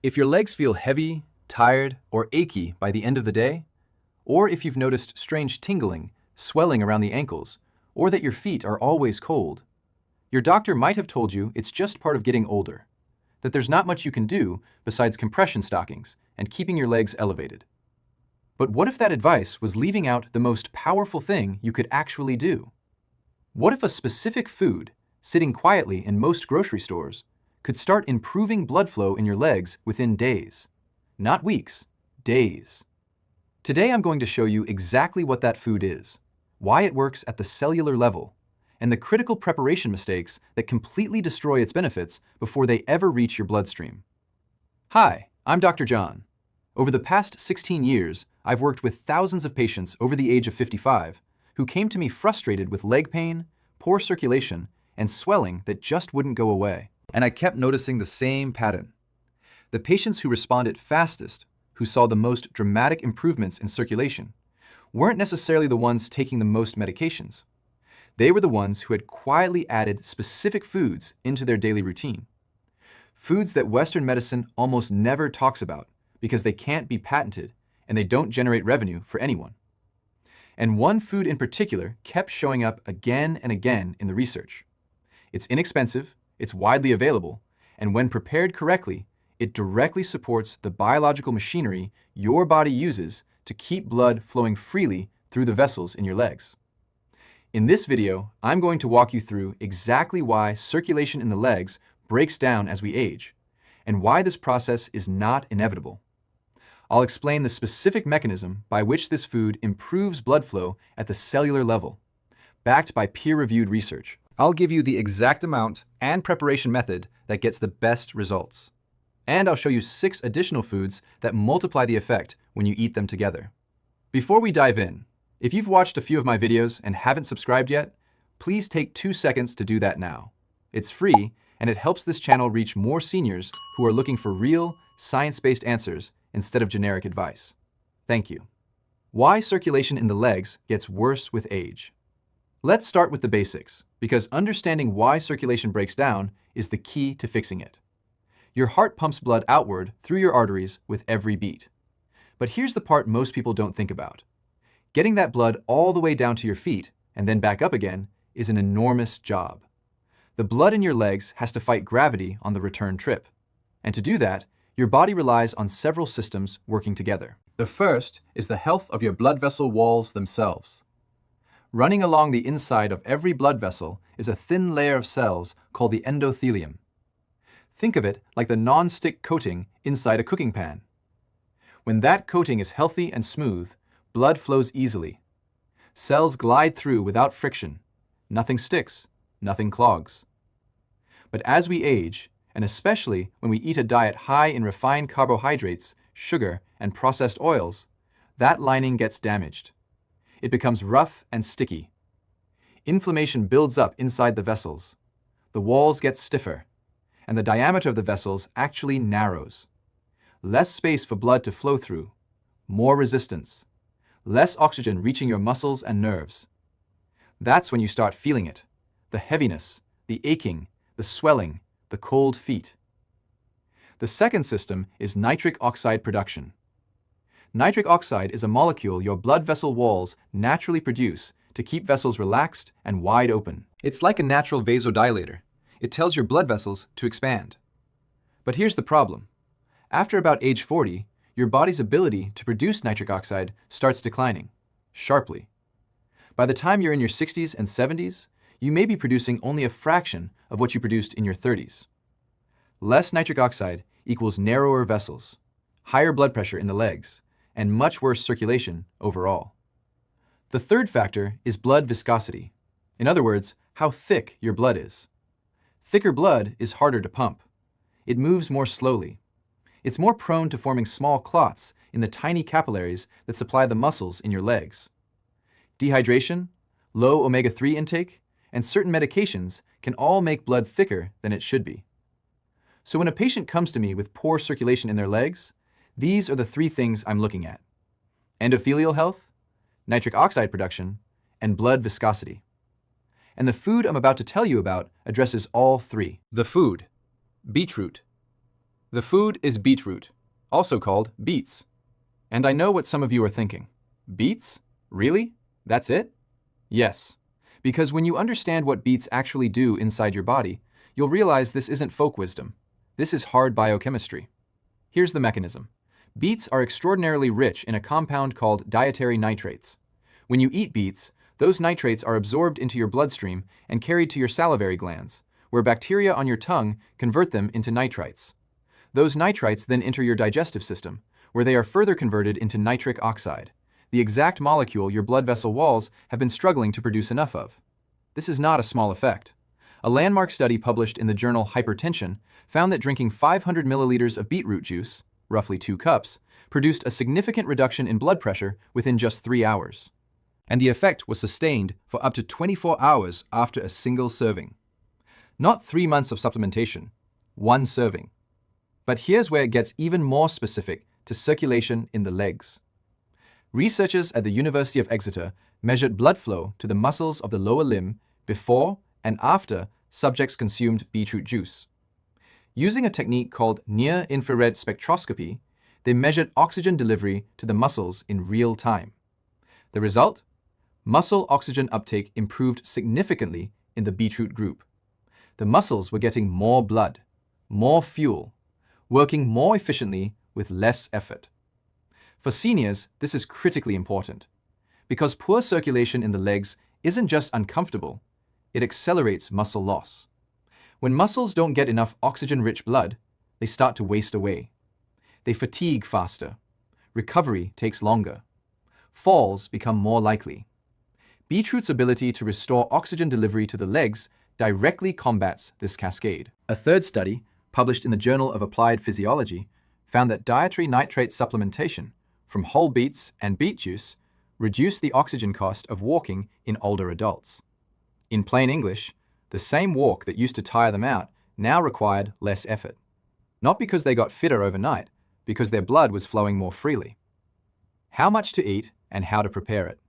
If your legs feel heavy, tired, or achy by the end of the day, or if you've noticed strange tingling, swelling around the ankles, or that your feet are always cold, your doctor might have told you it's just part of getting older, that there's not much you can do besides compression stockings and keeping your legs elevated. But what if that advice was leaving out the most powerful thing you could actually do? What if a specific food, sitting quietly in most grocery stores, could start improving blood flow in your legs within days? Not weeks, days. Today I'm going to show you exactly what that food is, why it works at the cellular level, and the critical preparation mistakes that completely destroy its benefits before they ever reach your bloodstream. Hi, I'm Dr. John. Over the past 16 years, I've worked with thousands of patients over the age of 55 who came to me frustrated with leg pain, poor circulation, and swelling that just wouldn't go away. And I kept noticing the same pattern. The patients who responded fastest, who saw the most dramatic improvements in circulation, weren't necessarily the ones taking the most medications. They were the ones who had quietly added specific foods into their daily routine. Foods that Western medicine almost never talks about because they can't be patented and they don't generate revenue for anyone. And one food in particular kept showing up again and again in the research. It's inexpensive, it's widely available, and when prepared correctly, it directly supports the biological machinery your body uses to keep blood flowing freely through the vessels in your legs. In this video, I'm going to walk you through exactly why circulation in the legs breaks down as we age, and why this process is not inevitable. I'll explain the specific mechanism by which this food improves blood flow at the cellular level, backed by peer-reviewed research. I'll give you the exact amount and preparation method that gets the best results. And I'll show you 6 additional foods that multiply the effect when you eat them together. Before we dive in, if you've watched a few of my videos and haven't subscribed yet, please take 2 seconds to do that now. It's free, and it helps this channel reach more seniors who are looking for real, science-based answers instead of generic advice. Thank you. Why circulation in the legs gets worse with age. Let's start with the basics, because understanding why circulation breaks down is the key to fixing it. Your heart pumps blood outward through your arteries with every beat. But here's the part most people don't think about. Getting that blood all the way down to your feet and then back up again is an enormous job. The blood in your legs has to fight gravity on the return trip. And to do that, your body relies on several systems working together. The first is the health of your blood vessel walls themselves. Running along the inside of every blood vessel is a thin layer of cells called the endothelium. Think of it like the non-stick coating inside a cooking pan. When that coating is healthy and smooth, blood flows easily. Cells glide through without friction. Nothing sticks, nothing clogs. But as we age, and especially when we eat a diet high in refined carbohydrates, sugar, and processed oils, that lining gets damaged. It becomes rough and sticky. Inflammation builds up inside the vessels. The walls get stiffer, and the diameter of the vessels actually narrows. Less space for blood to flow through, more resistance, less oxygen reaching your muscles and nerves. That's when you start feeling it, the heaviness, the aching, the swelling, the cold feet. The second system is nitric oxide production. Nitric oxide is a molecule your blood vessel walls naturally produce to keep vessels relaxed and wide open. It's like a natural vasodilator. It tells your blood vessels to expand. But here's the problem. After about age 40, your body's ability to produce nitric oxide starts declining, sharply. By the time you're in your 60s and 70s, you may be producing only a fraction of what you produced in your 30s. Less nitric oxide equals narrower vessels, higher blood pressure in the legs, and much worse circulation overall. The third factor is blood viscosity. In other words, how thick your blood is. Thicker blood is harder to pump. It moves more slowly. It's more prone to forming small clots in the tiny capillaries that supply the muscles in your legs. Dehydration, low omega-3 intake, and certain medications can all make blood thicker than it should be. So when a patient comes to me with poor circulation in their legs, these are the 3 things I'm looking at: endothelial health, nitric oxide production, and blood viscosity. And the food I'm about to tell you about addresses all 3. The food: beetroot. The food is beetroot, also called beets. And I know what some of you are thinking. Beets? Really? That's it? Yes. Because when you understand what beets actually do inside your body, you'll realize this isn't folk wisdom. This is hard biochemistry. Here's the mechanism. Beets are extraordinarily rich in a compound called dietary nitrates. When you eat beets, those nitrates are absorbed into your bloodstream and carried to your salivary glands, where bacteria on your tongue convert them into nitrites. Those nitrites then enter your digestive system, where they are further converted into nitric oxide, the exact molecule your blood vessel walls have been struggling to produce enough of. This is not a small effect. A landmark study published in the journal Hypertension found that drinking 500 milliliters of beetroot juice, roughly 2 cups, produced a significant reduction in blood pressure within just 3 hours. And the effect was sustained for up to 24 hours after a single serving. Not 3 months of supplementation, 1 serving. But here's where it gets even more specific to circulation in the legs. Researchers at the University of Exeter measured blood flow to the muscles of the lower limb before and after subjects consumed beetroot juice. Using a technique called near-infrared spectroscopy, they measured oxygen delivery to the muscles in real time. The result? Muscle oxygen uptake improved significantly in the beetroot group. The muscles were getting more blood, more fuel, working more efficiently with less effort. For seniors, this is critically important, because poor circulation in the legs isn't just uncomfortable, it accelerates muscle loss. When muscles don't get enough oxygen-rich blood, they start to waste away. They fatigue faster. Recovery takes longer. Falls become more likely. Beetroot's ability to restore oxygen delivery to the legs directly combats this cascade. A third study, published in the Journal of Applied Physiology, found that dietary nitrate supplementation from whole beets and beet juice reduced the oxygen cost of walking in older adults. In plain English, the same walk that used to tire them out now required less effort. Not because they got fitter overnight, because their blood was flowing more freely. How much to eat and how to prepare it.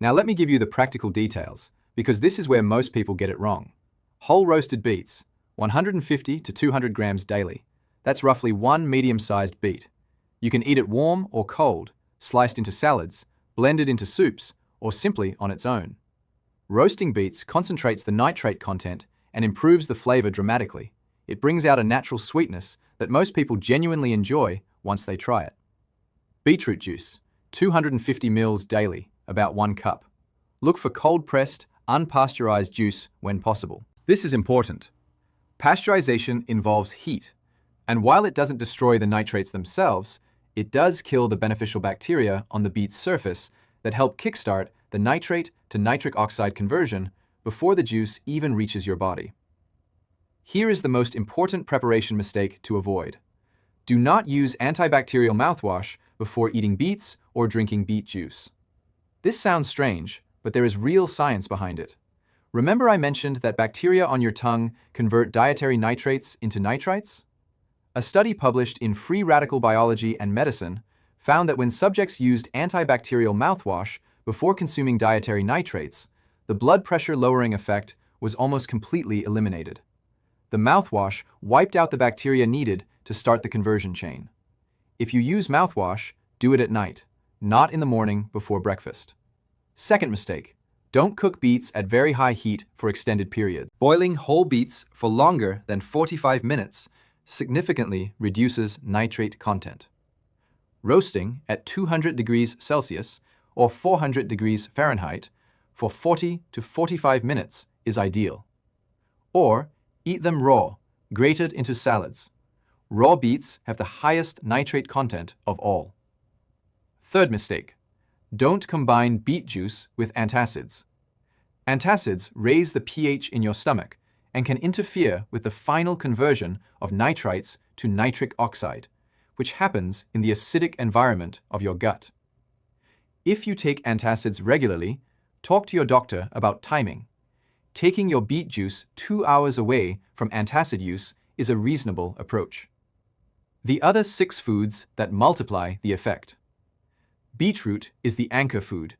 Now let me give you the practical details, because this is where most people get it wrong. Whole roasted beets, 150 to 200 grams daily. That's roughly 1 medium-sized beet. You can eat it warm or cold, sliced into salads, blended into soups, or simply on its own. Roasting beets concentrates the nitrate content and improves the flavor dramatically. It brings out a natural sweetness that most people genuinely enjoy once they try it. Beetroot juice, 250 ml daily, about 1 cup. Look for cold-pressed, unpasteurized juice when possible. This is important. Pasteurization involves heat, and while it doesn't destroy the nitrates themselves, it does kill the beneficial bacteria on the beet's surface that help kickstart the nitrate to nitric oxide conversion before the juice even reaches your body. Here is the most important preparation mistake to avoid. Do not use antibacterial mouthwash before eating beets or drinking beet juice. This sounds strange, but there is real science behind it. Remember I mentioned that bacteria on your tongue convert dietary nitrates into nitrites? A study published in Free Radical Biology and Medicine found that when subjects used antibacterial mouthwash before consuming dietary nitrates, the blood pressure lowering effect was almost completely eliminated. The mouthwash wiped out the bacteria needed to start the conversion chain. If you use mouthwash, do it at night, not in the morning before breakfast. Second mistake, don't cook beets at very high heat for extended periods. Boiling whole beets for longer than 45 minutes significantly reduces nitrate content. Roasting at 200 degrees Celsius or 400 degrees Fahrenheit for 40 to 45 minutes is ideal. Or eat them raw, grated into salads. Raw beets have the highest nitrate content of all. Third mistake, don't combine beet juice with antacids. Antacids raise the pH in your stomach and can interfere with the final conversion of nitrites to nitric oxide, which happens in the acidic environment of your gut. If you take antacids regularly, talk to your doctor about timing. Taking your beet juice 2 hours away from antacid use is a reasonable approach. The other 6 foods that multiply the effect. Beetroot is the anchor food,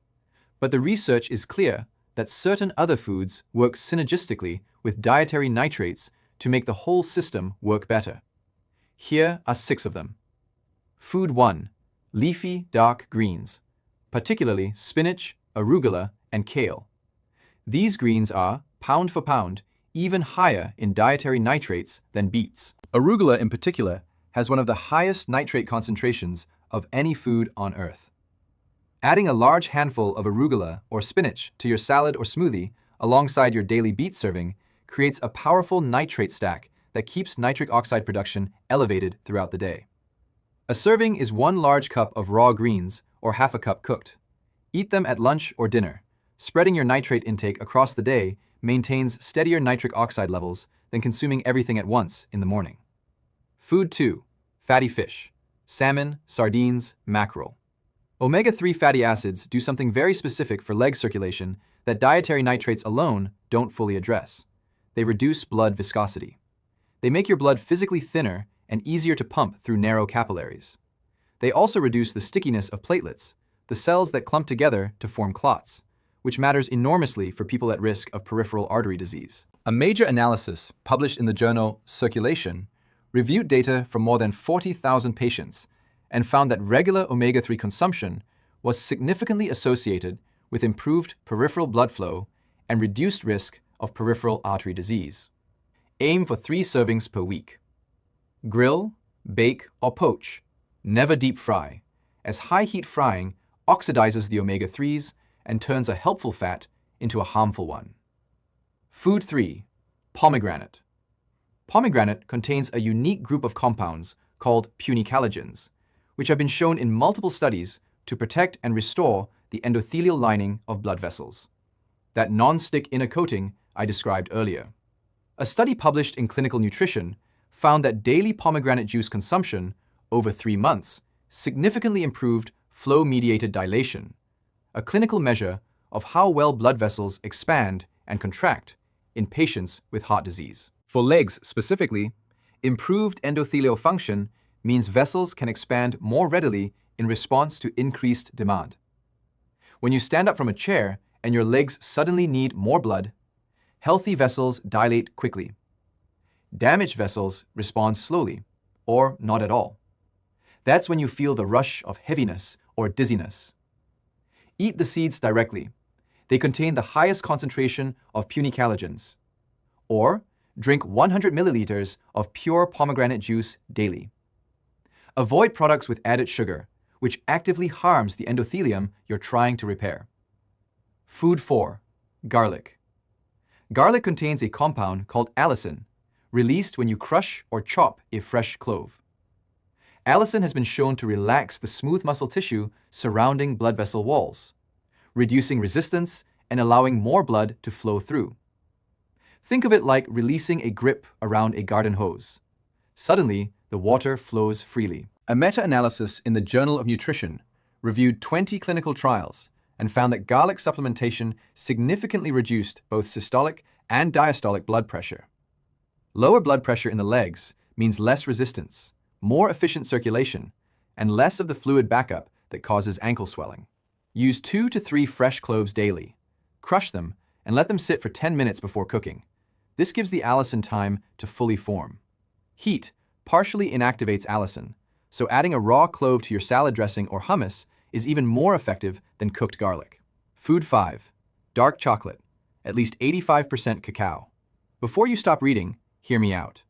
but the research is clear that certain other foods work synergistically with dietary nitrates to make the whole system work better. Here are 6 of them. Food 1. Leafy dark greens, particularly spinach, arugula, and kale. These greens are, pound for pound, even higher in dietary nitrates than beets. Arugula in particular has one of the highest nitrate concentrations of any food on earth. Adding a large handful of arugula or spinach to your salad or smoothie alongside your daily beet serving creates a powerful nitrate stack that keeps nitric oxide production elevated throughout the day. A serving is 1 large cup of raw greens or half a cup cooked. Eat them at lunch or dinner. Spreading your nitrate intake across the day maintains steadier nitric oxide levels than consuming everything at once in the morning. Food 2. Fatty fish, salmon, sardines, mackerel. Omega-3 fatty acids do something very specific for leg circulation that dietary nitrates alone don't fully address. They reduce blood viscosity. They make your blood physically thinner and easier to pump through narrow capillaries. They also reduce the stickiness of platelets, the cells that clump together to form clots, which matters enormously for people at risk of peripheral artery disease. A major analysis published in the journal Circulation reviewed data from more than 40,000 patients and found that regular omega-3 consumption was significantly associated with improved peripheral blood flow and reduced risk of peripheral artery disease. Aim for 3 servings per week. Grill, bake, or poach. Never deep fry, as high heat frying oxidizes the omega-3s and turns a helpful fat into a harmful one. Food 3. Pomegranate. Pomegranate contains a unique group of compounds called punicalagins, which have been shown in multiple studies to protect and restore the endothelial lining of blood vessels, that non-stick inner coating I described earlier. A study published in Clinical Nutrition found that daily pomegranate juice consumption over 3 months significantly improved flow-mediated dilation, a clinical measure of how well blood vessels expand and contract in patients with heart disease. For legs specifically, improved endothelial function means vessels can expand more readily in response to increased demand. When you stand up from a chair and your legs suddenly need more blood, healthy vessels dilate quickly. Damaged vessels respond slowly, or not at all. That's when you feel the rush of heaviness or dizziness. Eat the seeds directly. They contain the highest concentration of punicalagins. Or drink 100 milliliters of pure pomegranate juice daily. Avoid products with added sugar, which actively harms the endothelium you're trying to repair. Food 4. Garlic. Garlic contains a compound called allicin, released when you crush or chop a fresh clove. Allicin has been shown to relax the smooth muscle tissue surrounding blood vessel walls, reducing resistance and allowing more blood to flow through. Think of it like releasing a grip around a garden hose. Suddenly, the water flows freely. A meta-analysis in the Journal of Nutrition reviewed 20 clinical trials and found that garlic supplementation significantly reduced both systolic and diastolic blood pressure. Lower blood pressure in the legs means less resistance, more efficient circulation, and less of the fluid backup that causes ankle swelling. Use 2 to 3 fresh cloves daily. Crush them and let them sit for 10 minutes before cooking. This gives the allicin time to fully form. Heat partially inactivates allicin, so adding a raw clove to your salad dressing or hummus is even more effective than cooked garlic. Food 5. Dark chocolate, at least 85% cacao. Before you stop reading, hear me out.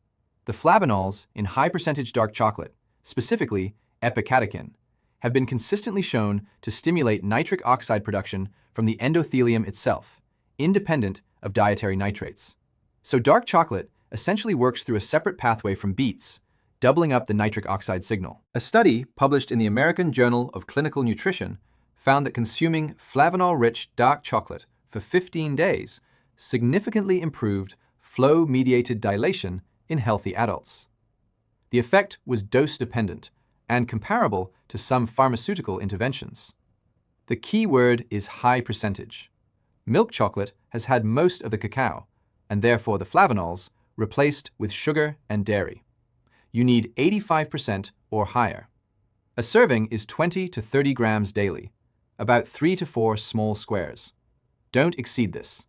The flavanols in high-percentage dark chocolate, specifically epicatechin, have been consistently shown to stimulate nitric oxide production from the endothelium itself, independent of dietary nitrates. So dark chocolate essentially works through a separate pathway from beets, doubling up the nitric oxide signal. A study published in the American Journal of Clinical Nutrition found that consuming flavanol-rich dark chocolate for 15 days significantly improved flow-mediated dilation in healthy adults. The effect was dose-dependent and comparable to some pharmaceutical interventions. The key word is high percentage. Milk chocolate has had most of the cacao, and therefore the flavanols, replaced with sugar and dairy. You need 85% or higher. A serving is 20 to 30 grams daily, about 3 to 4 small squares. Don't exceed this.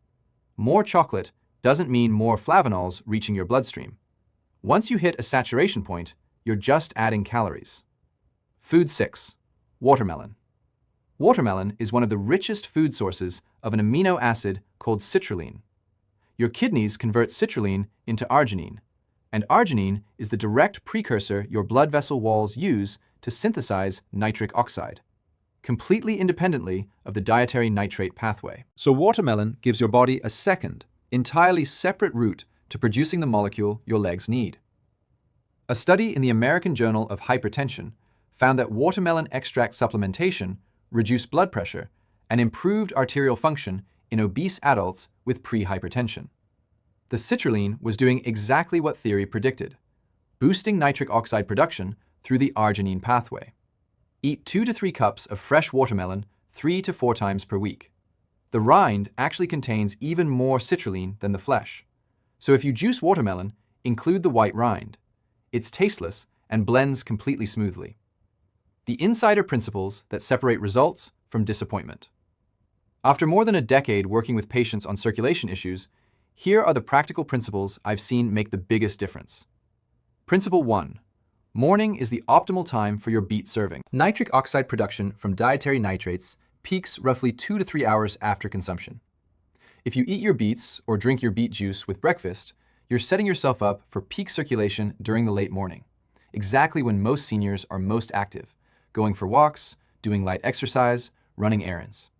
More chocolate doesn't mean more flavanols reaching your bloodstream. Once you hit a saturation point, you're just adding calories. Food 6. Watermelon. Watermelon is one of the richest food sources of an amino acid called citrulline. Your kidneys convert citrulline into arginine, and arginine is the direct precursor your blood vessel walls use to synthesize nitric oxide, completely independently of the dietary nitrate pathway. So watermelon gives your body a second, entirely separate route to producing the molecule your legs need. A study in the American Journal of Hypertension found that watermelon extract supplementation reduced blood pressure and improved arterial function in obese adults with pre-hypertension. The citrulline was doing exactly what theory predicted, boosting nitric oxide production through the arginine pathway. Eat 2 to 3 cups of fresh watermelon 3 to 4 times per week. The rind actually contains even more citrulline than the flesh. So if you juice watermelon, include the white rind. It's tasteless and blends completely smoothly. The insider principles that separate results from disappointment. After more than a decade working with patients on circulation issues, here are the practical principles I've seen make the biggest difference. Principle 1. Morning is the optimal time for your beet serving. Nitric oxide production from dietary nitrates peaks roughly 2 to 3 hours after consumption. If you eat your beets or drink your beet juice with breakfast, you're setting yourself up for peak circulation during the late morning, exactly when most seniors are most active, going for walks, doing light exercise, running errands.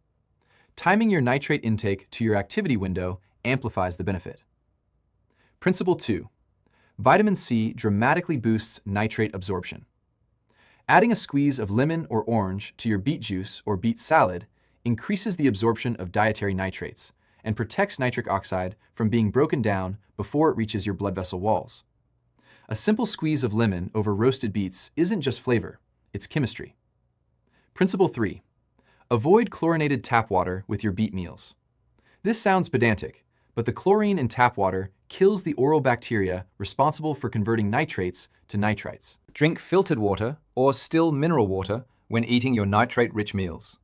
Timing your nitrate intake to your activity window amplifies the benefit. Principle 2. Vitamin C dramatically boosts nitrate absorption. Adding a squeeze of lemon or orange to your beet juice or beet salad increases the absorption of dietary nitrates and protects nitric oxide from being broken down before it reaches your blood vessel walls. A simple squeeze of lemon over roasted beets isn't just flavor, it's chemistry. Principle 3. Avoid chlorinated tap water with your beet meals. This sounds pedantic, but the chlorine in tap water kills the oral bacteria responsible for converting nitrates to nitrites. Drink filtered water or still mineral water when eating your nitrate-rich meals.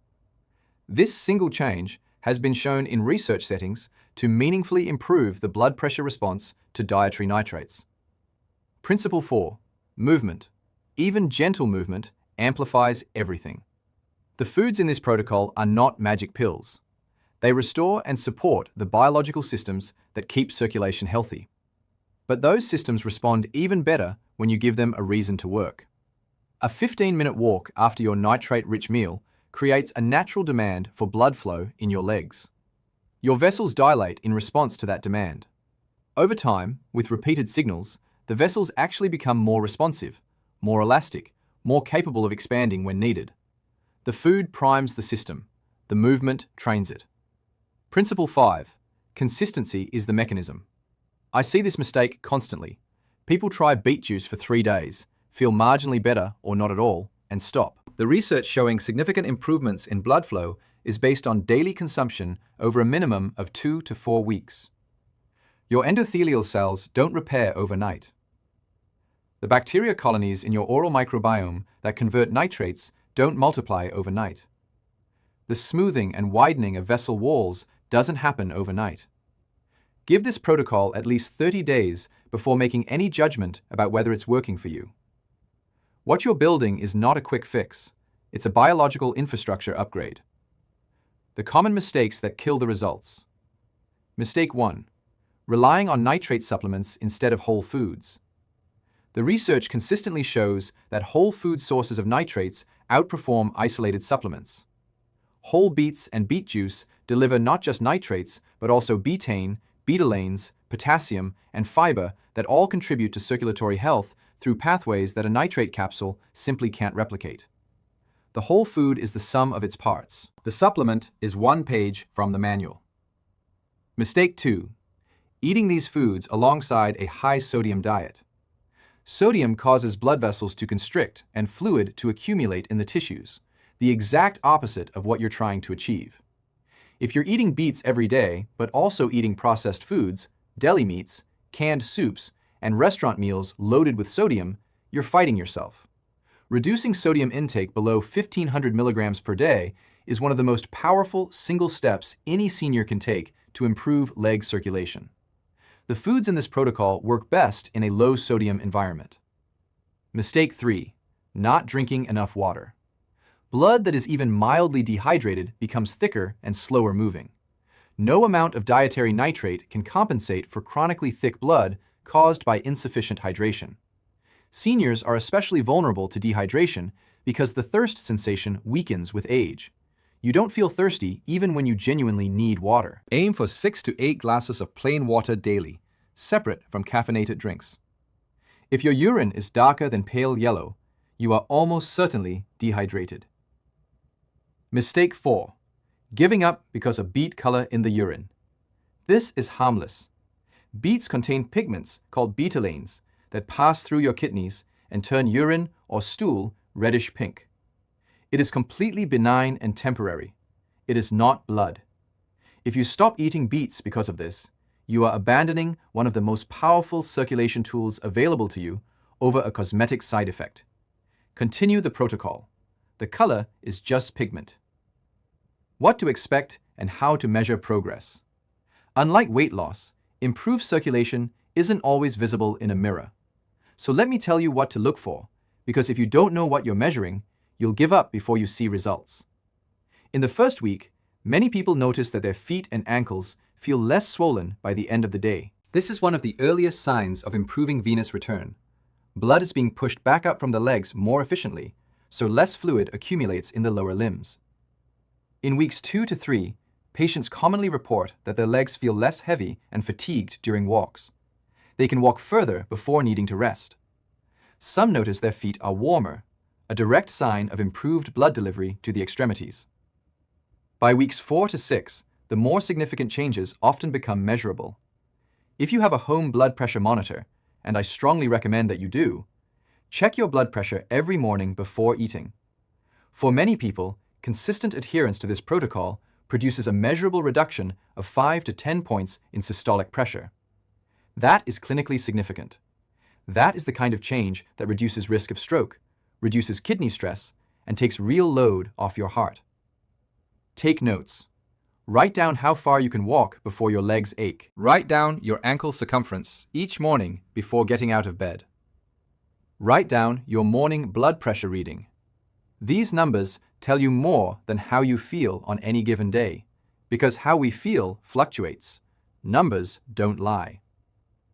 This single change has been shown in research settings to meaningfully improve the blood pressure response to dietary nitrates. Principle 4. Movement. Even gentle movement amplifies everything. The foods in this protocol are not magic pills. They restore and support the biological systems that keep circulation healthy. But those systems respond even better when you give them a reason to work. A 15-minute walk after your nitrate-rich meal creates a natural demand for blood flow in your legs. Your vessels dilate in response to that demand. Over time, with repeated signals, the vessels actually become more responsive, more elastic, more capable of expanding when needed. The food primes the system. The movement trains it. Principle 5. Consistency is the mechanism. I see this mistake constantly. People try beet juice for 3 days, feel marginally better or not at all, and stop. The research showing significant improvements in blood flow is based on daily consumption over a minimum of 2 to 4 weeks. Your endothelial cells don't repair overnight. The bacteria colonies in your oral microbiome that convert nitrates don't multiply overnight. The smoothing and widening of vessel walls doesn't happen overnight. Give this protocol at least 30 days before making any judgment about whether it's working for you. What you're building is not a quick fix. It's a biological infrastructure upgrade. The common mistakes that kill the results. Mistake 1. Relying on nitrate supplements instead of whole foods. The research consistently shows that whole food sources of nitrates outperform isolated supplements. Whole beets and beet juice deliver not just nitrates, but also betaine, betalains, potassium, and fiber that all contribute to circulatory health through pathways that a nitrate capsule simply can't replicate. The whole food is the sum of its parts. The supplement is 1 page from the manual. Mistake 2. Eating these foods alongside a high-sodium diet. Sodium causes blood vessels to constrict and fluid to accumulate in the tissues, the exact opposite of what you're trying to achieve. If you're eating beets every day, but also eating processed foods, deli meats, canned soups, and restaurant meals loaded with sodium, you're fighting yourself. Reducing sodium intake below 1,500 milligrams per day is one of the most powerful single steps any senior can take to improve leg circulation. The foods in this protocol work best in a low-sodium environment. Mistake 3. Not drinking enough water. Blood that is even mildly dehydrated becomes thicker and slower moving. No amount of dietary nitrate can compensate for chronically thick blood caused by insufficient hydration. Seniors are especially vulnerable to dehydration because the thirst sensation weakens with age. You don't feel thirsty even when you genuinely need water. Aim for 6 to 8 glasses of plain water daily, separate from caffeinated drinks. If your urine is darker than pale yellow, you are almost certainly dehydrated. Mistake 4. Giving up because of beet color in the urine. This is harmless. Beets contain pigments called betalains that pass through your kidneys and turn urine or stool reddish pink. It is completely benign and temporary. It is not blood. If you stop eating beets because of this, you are abandoning one of the most powerful circulation tools available to you over a cosmetic side effect. Continue the protocol. The color is just pigment. What to expect and how to measure progress. Unlike weight loss, improved circulation isn't always visible in a mirror. So let me tell you what to look for, because if you don't know what you're measuring, you'll give up before you see results. In the first week, many people notice that their feet and ankles feel less swollen by the end of the day. This is one of the earliest signs of improving venous return. Blood is being pushed back up from the legs more efficiently, so less fluid accumulates in the lower limbs. In weeks 2 to 3, patients commonly report that their legs feel less heavy and fatigued during walks. They can walk further before needing to rest. Some notice their feet are warmer, a direct sign of improved blood delivery to the extremities. By weeks 4 to 6, the more significant changes often become measurable. If you have a home blood pressure monitor, and I strongly recommend that you do, check your blood pressure every morning before eating. For many people, consistent adherence to this protocol produces a measurable reduction of 5 to 10 points in systolic pressure. That is clinically significant. That is the kind of change that reduces risk of stroke, reduces kidney stress, and takes real load off your heart. Take notes. Write down how far you can walk before your legs ache. Write down your ankle circumference each morning before getting out of bed. Write down your morning blood pressure reading. These numbers tell you more than how you feel on any given day, because how we feel fluctuates. Numbers don't lie.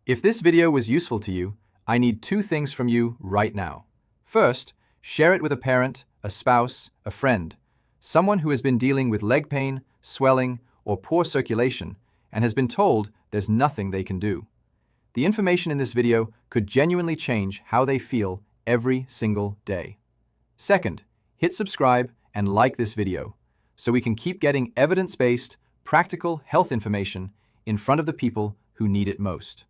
If this video was useful to you, I need 2 things from you right now. First, share it with a parent, a spouse, a friend, someone who has been dealing with leg pain, swelling, or poor circulation and has been told there's nothing they can do. The information in this video could genuinely change how they feel every single day. Second, hit subscribe and like this video so we can keep getting evidence-based, practical health information in front of the people who need it most.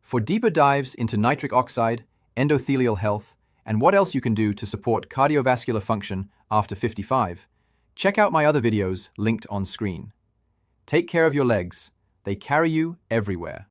For deeper dives into nitric oxide, endothelial health, and what else you can do to support cardiovascular function after 55, check out my other videos linked on screen. Take care of your legs. They carry you everywhere.